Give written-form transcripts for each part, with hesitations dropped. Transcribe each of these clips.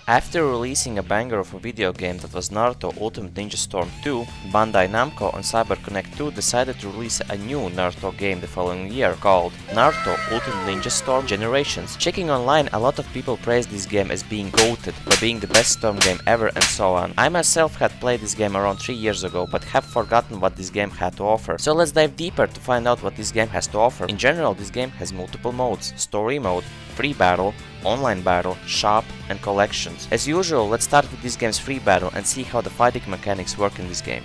After releasing a banger of a video game that was Naruto Ultimate Ninja Storm 2, Bandai Namco on CyberConnect 2 decided to release a new Naruto game the following year called Naruto Ultimate Ninja Storm Generations. Checking online, a lot of people praised this game as being goated, by being the best Storm game ever and so on. I myself had played this game around 3 years ago, but have forgotten what this game had to offer. So let's dive deeper to find out what this game has to offer. In general, this game has multiple modes: story mode, free battle, online battle, shop, and collections. As usual, let's start with this game's free battle and see how the fighting mechanics work in this game.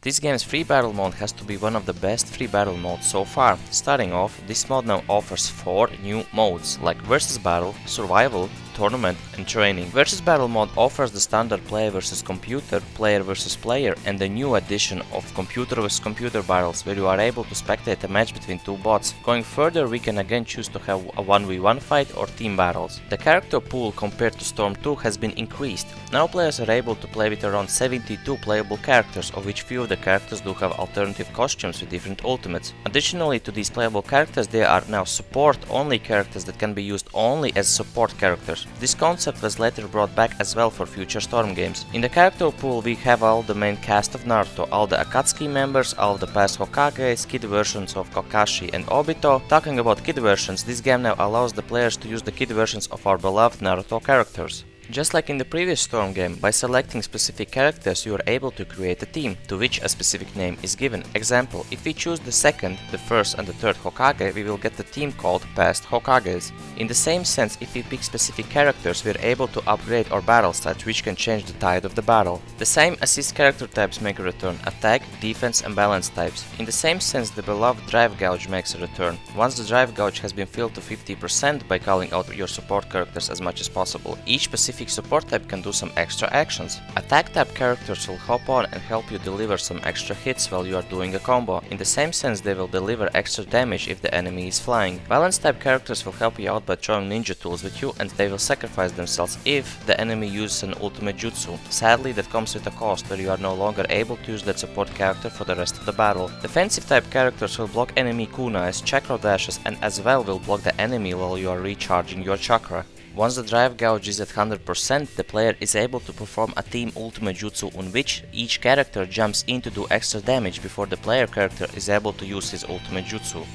This game's free battle mode has to be one of the best free battle modes so far. Starting off, this mode now offers 4 new modes, like versus battle, survival, tournament, and training. Versus battle mode offers the standard player versus computer, player versus player, and the new addition of computer versus computer battles, where you are able to spectate a match between 2 bots. Going further, we can again choose to have a 1v1 fight or team battles. The character pool compared to Storm 2 has been increased. Now players are able to play with around 72 playable characters, of which few of the characters do have alternative costumes with different ultimates. Additionally to these playable characters, there are now support-only characters that can be used only as support characters. This concept was later brought back as well for future Storm games. In the character pool we have all the main cast of Naruto, all the Akatsuki members, all of the past Hokages, kid versions of Kakashi and Obito. Talking about kid versions, this game now allows the players to use the kid versions of our beloved Naruto characters. Just like in the previous Storm game, by selecting specific characters you are able to create a team, to which a specific name is given. Example, if we choose the second, the first and the third Hokage, we will get the team called Past Hokages. In the same sense, if we pick specific characters, we are able to upgrade our battle stats, which can change the tide of the battle. The same assist character types make a return: attack, defense and balance types. In the same sense, the beloved drive gauge makes a return. Once the drive gauge has been filled to 50% by calling out your support characters as much as possible, each specific support type can do some extra actions. Attack type characters will hop on and help you deliver some extra hits while you are doing a combo. In the same sense, they will deliver extra damage if the enemy is flying. Balance type characters will help you out by throwing ninja tools with you, and they will sacrifice themselves if the enemy uses an ultimate jutsu. Sadly, that comes with a cost, where you are no longer able to use that support character for the rest of the battle. Defensive type characters will block enemy kunais, chakra dashes, and as well will block the enemy while you are recharging your chakra. Once the drive gauge is at 100%, the player is able to perform a team ultimate jutsu on which each character jumps in to do extra damage before the player character is able to use his ultimate jutsu.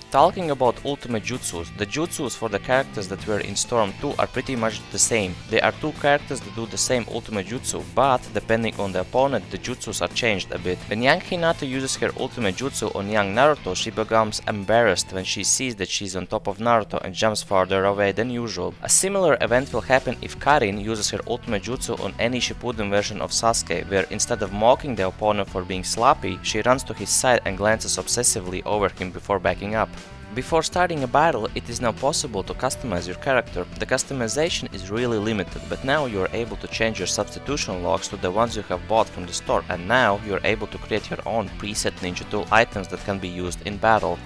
Talking about ultimate jutsus, the jutsus for the characters that were in Storm 2 are pretty much the same. There are 2 characters that do the same ultimate jutsu, but depending on the opponent, the jutsus are changed a bit. When young Hinata uses her ultimate jutsu on young Naruto, she becomes embarrassed when she sees that she's on top of Naruto and jumps farther away than usual. A similar event will happen if Karin uses her ultimate jutsu on any Shippuden version of Sasuke, where instead of mocking the opponent for being sloppy, she runs to his side and glances obsessively over him before backing up. Before starting a battle, it is now possible to customize your character. The customization is really limited, but now you are able to change your substitution logs to the ones you have bought from the store, and now you are able to create your own preset ninja tool items that can be used in battle.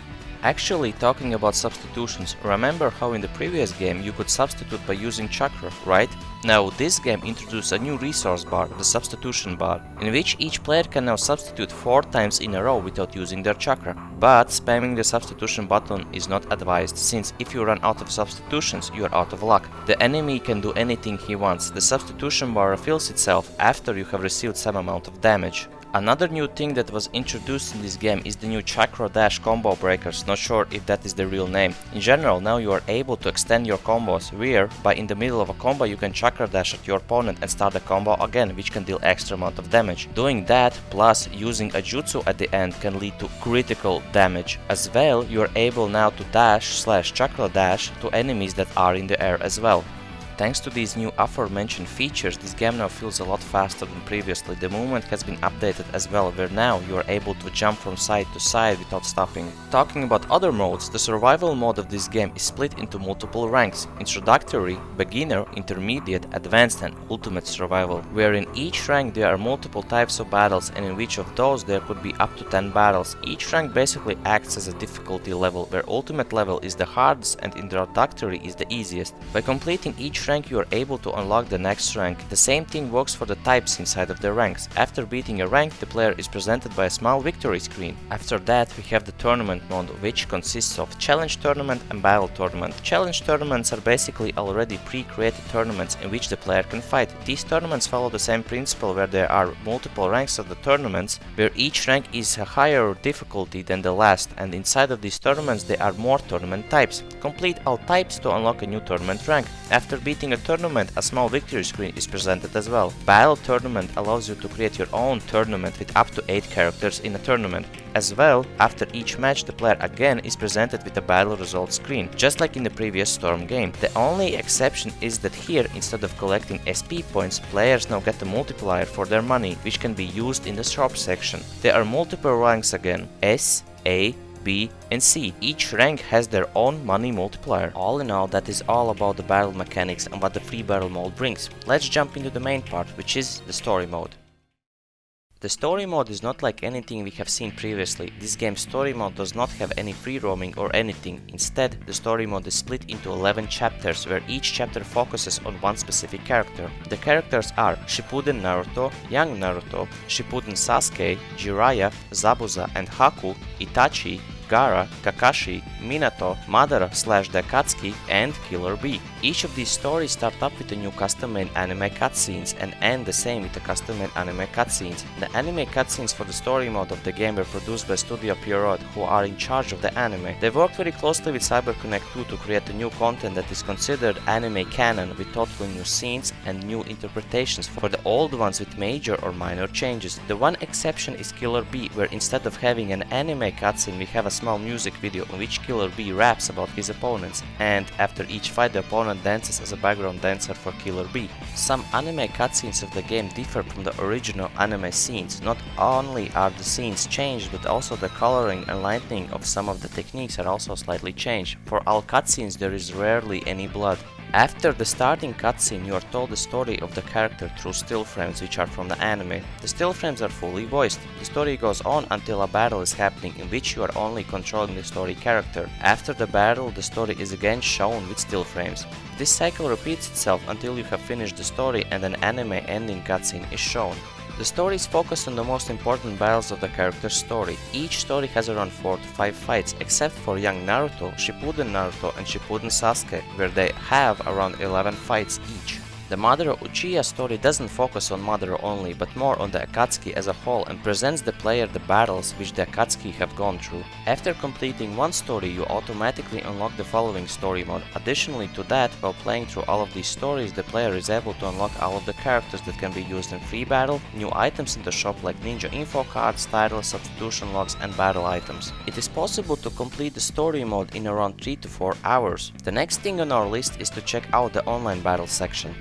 Actually, talking about substitutions, remember how in the previous game you could substitute by using chakra, right? Now this game introduced a new resource bar, the substitution bar, in which each player can now substitute 4 times in a row without using their chakra. But spamming the substitution button is not advised, since if you run out of substitutions, you are out of luck. The enemy can do anything he wants. The substitution bar refills itself after you have received some amount of damage. Another new thing that was introduced in this game is the new Chakra Dash combo breakers, not sure if that is the real name. In general, now you are able to extend your combos where, by in the middle of a combo you can Chakra Dash at your opponent and start the combo again, which can deal extra amount of damage. Doing that, plus using a jutsu at the end, can lead to critical damage. As well, you are able now to dash/Chakra Dash to enemies that are in the air as well. Thanks to these new aforementioned features, this game now feels a lot faster than previously. The movement has been updated as well, where now you are able to jump from side to side without stopping. Talking about other modes, the survival mode of this game is split into multiple ranks: introductory, beginner, intermediate, advanced and ultimate survival, where in each rank there are multiple types of battles, and in which of those there could be up to 10 battles. Each rank basically acts as a difficulty level, where ultimate level is the hardest and introductory is the easiest. By completing each rank rank you are able to unlock the next rank. The same thing works for the types inside of the ranks. After beating a rank, the player is presented by a small victory screen. After that, we have the tournament mode, which consists of challenge tournament and battle tournament. Challenge tournaments are basically already pre-created tournaments in which the player can fight. These tournaments follow the same principle where there are multiple ranks of the tournaments, where each rank is a higher difficulty than the last, and inside of these tournaments there are more tournament types. Complete all types to unlock a new tournament rank. After beating a tournament, a small victory screen is presented as well. Battle tournament allows you to create your own tournament with up to 8 characters in a tournament. As well, after each match, the player again is presented with a battle results screen, just like in the previous Storm game. The only exception is that here, instead of collecting SP points, players now get a multiplier for their money, which can be used in the shop section. There are multiple ranks again: S, A, B, and C. Each rank has their own money multiplier. All in all, that is all about the battle mechanics and what the free battle mode brings. Let's jump into the main part, which is the story mode. The story mode is not like anything we have seen previously. This game's story mode does not have any free roaming or anything. Instead, the story mode is split into 11 chapters, where each chapter focuses on one specific character. The characters are Shippuden Naruto, Young Naruto, Shippuden Sasuke, Jiraiya, Zabuza and Haku, Itachi, Gaara, Kakashi, Minato, Madara/Daikatsuki, and Killer Bee. Each of these stories start up with a new custom-made anime cutscenes and end the same with the custom-made anime cutscenes. The anime cutscenes for the story mode of the game were produced by Studio Pierrot, who are in charge of the anime. They worked very closely with CyberConnect 2 to create a new content that is considered anime canon, with totally new scenes and new interpretations for the old ones with major or minor changes. The one exception is Killer Bee, where instead of having an anime cutscene, we have a small music video in which Killer Bee raps about his opponents, and after each fight the opponent dances as a background dancer for Killer Bee. Some anime cutscenes of the game differ from the original anime scenes. Not only are the scenes changed, but also the coloring and lighting of some of the techniques are also slightly changed. For all cutscenes there is rarely any blood. After the starting cutscene, you are told the story of the character through still frames which are from the anime. The still frames are fully voiced. The story goes on until a battle is happening in which you are only controlling the story character. After the battle, the story is again shown with still frames. This cycle repeats itself until you have finished the story and an anime ending cutscene is shown. The story is focused on the most important battles of the character's story. Each story has around 4 to 5 fights, except for Young Naruto, Shippuden Naruto and Shippuden Sasuke, where they have around 11 fights each. The Madara Uchiha story doesn't focus on Madara only, but more on the Akatsuki as a whole, and presents the player the battles which the Akatsuki have gone through. After completing one story, you automatically unlock the following story mode. Additionally to that, while playing through all of these stories, the player is able to unlock all of the characters that can be used in free battle, new items in the shop like ninja info cards, titles, substitution logs and battle items. It is possible to complete the story mode in around 3 to 4 hours. The next thing on our list is to check out the online battle section.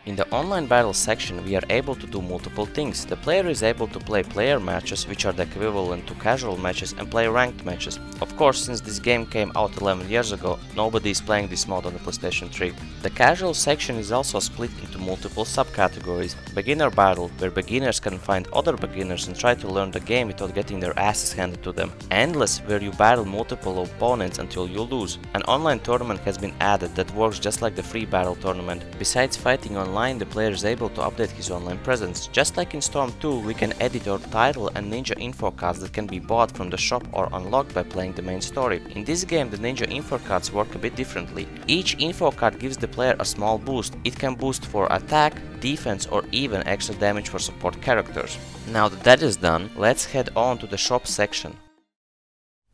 In the online battle section, we are able to do multiple things. The player is able to play player matches, which are the equivalent to casual matches, and play ranked matches. Of course, since this game came out 11 years ago, nobody is playing this mode on the PlayStation 3. The casual section is also split into multiple subcategories. Beginner battle, where beginners can find other beginners and try to learn the game without getting their asses handed to them. Endless, where you battle multiple opponents until you lose. An online tournament has been added that works just like the free battle tournament. Besides fighting online, the player is able to update his online presence. Just like in Storm 2, we can edit our title and ninja info cards that can be bought from the shop or unlocked by playing the main story. In this game, the ninja info cards work a bit differently. Each info card gives the player a small boost. It can boost for attack, defense or even extra damage for support characters. Now that that is done, let's head on to the shop section.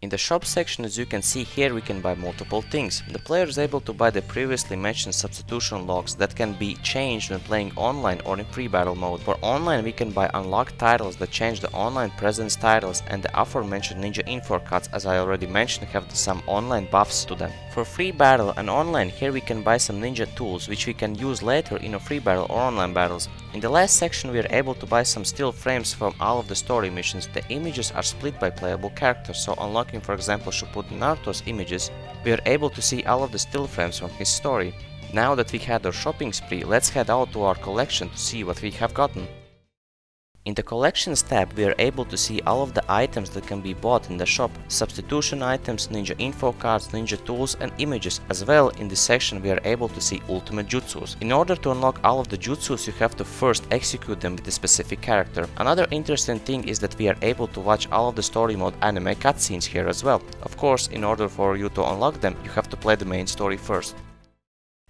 In the shop section, as you can see here, we can buy multiple things. The player is able to buy the previously mentioned substitution logs that can be changed when playing online or in pre-battle mode. For online, we can buy unlocked titles that change the online presence titles, and the aforementioned ninja info cards, as I already mentioned, have some online buffs to them. For free battle and online, here we can buy some ninja tools which we can use later in a free battle or online battles. In the last section, we are able to buy some still frames from all of the story missions. The images are split by playable characters, so unlocking, for example, Shippuden Naruto's images, we are able to see all of the still frames from his story. Now that we had our shopping spree, let's head out to our collection to see what we have gotten. In the Collections tab, we are able to see all of the items that can be bought in the shop, substitution items, ninja info cards, ninja tools and images. As well, in this section we are able to see ultimate jutsus. In order to unlock all of the jutsus, you have to first execute them with a specific character. Another interesting thing is that we are able to watch all of the story mode anime cutscenes here as well. Of course, in order for you to unlock them, you have to play the main story first.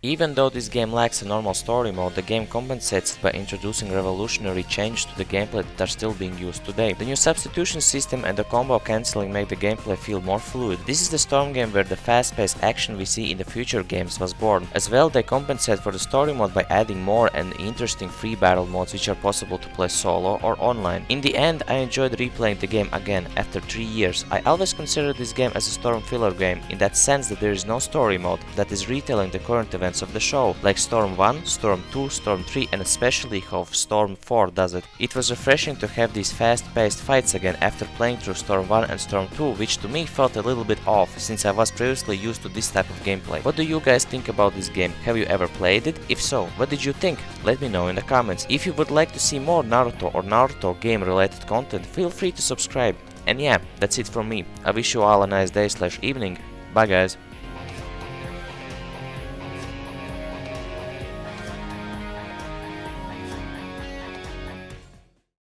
Even though this game lacks a normal story mode, the game compensates it by introducing revolutionary changes to the gameplay that are still being used today. The new substitution system and the combo cancelling make the gameplay feel more fluid. This is the Storm game where the fast-paced action we see in the future games was born. As well, they compensate for the story mode by adding more and interesting free battle modes which are possible to play solo or online. In the end, I enjoyed replaying the game again after 3 years. I always considered this game as a Storm filler game, in that sense that there is no story mode that is retelling the current events of the show, like Storm 1, Storm 2, Storm 3 and especially how Storm 4 does it. It was refreshing to have these fast-paced fights again after playing through Storm 1 and Storm 2, which to me felt a little bit off since I was previously used to this type of gameplay. What do you guys think about this game? Have you ever played it? If so, what did you think? Let me know in the comments. If you would like to see more Naruto or Naruto game related content, feel free to subscribe. And yeah, that's it from me. I wish you all a nice day/evening. Bye guys.